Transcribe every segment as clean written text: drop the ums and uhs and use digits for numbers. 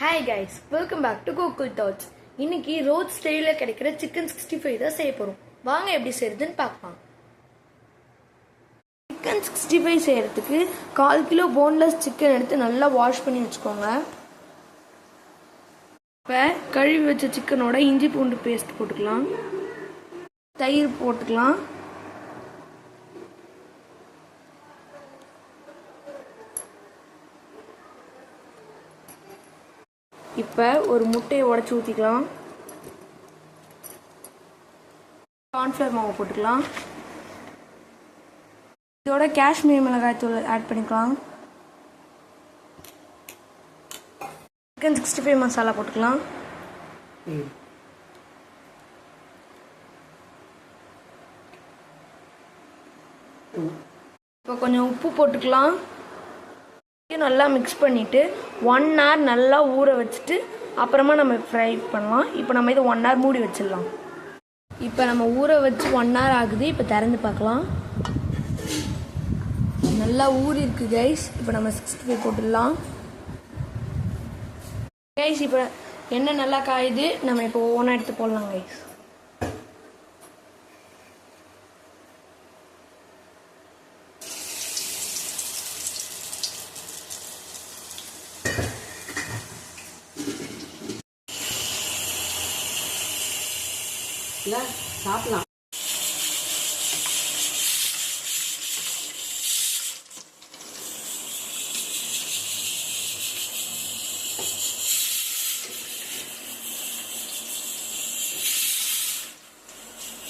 Hi guys, welcome back to Gokul thoughts. இன்னைக்கு road ஸ்டைலில் கிடைக்கிற சிக்கன் 65 தான் செய்ய போகிறோம். வாங்க எப்படி செய்யறதுன்னு பார்க்கலாம். சிக்கன் 65 செய்யறதுக்கு 1/4 கிலோ போன்லெஸ் சிக்கன் எடுத்து நல்லா வாஷ் பண்ணி வச்சுக்கோங்க. இப்போ கழுவி வச்ச சிக்கனோட இஞ்சி பூண்டு பேஸ்ட் போட்டுக்கலாம், தயிர் போட்டுக்கலாம், இப்போ ஒரு முட்டையை உடச்சி ஊற்றிக்கலாம், கார்ன்ஃப்ளவர் மாவு போட்டுக்கலாம், இதோட காஷ்மீர் மிளகாய் தூள் ஆட் பண்ணிக்கலாம், சிக்கன் 65 மசாலா போட்டுக்கலாம், இப்போ கொஞ்சம் உப்பு போட்டுக்கலாம். நல்லா மிக்ஸ் பண்ணிவிட்டு 1 hour நல்லா ஊற வச்சுட்டு அப்புறமா நம்ம ஃப்ரை பண்ணலாம். இப்போ நம்ம இதை 1 hour மூடி வச்சிடலாம். இப்போ நம்ம ஊற வச்சு 1 hour ஆகுது. இப்போ திறந்து பார்க்கலாம். நல்லா ஊறி இருக்கு கைஸ். இப்போ நம்ம 65 போட்டுடலாம். கைஸ் இப்போ எண்ணெய் நல்லா காயுது. நம்ம இப்போ ஒவ்வொன்றா எடுத்து போடலாம் கைஸ். சாப்பிடலாம்.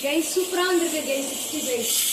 கைஸ் சூப்பராக வந்திருக்கு கைஸ் 65.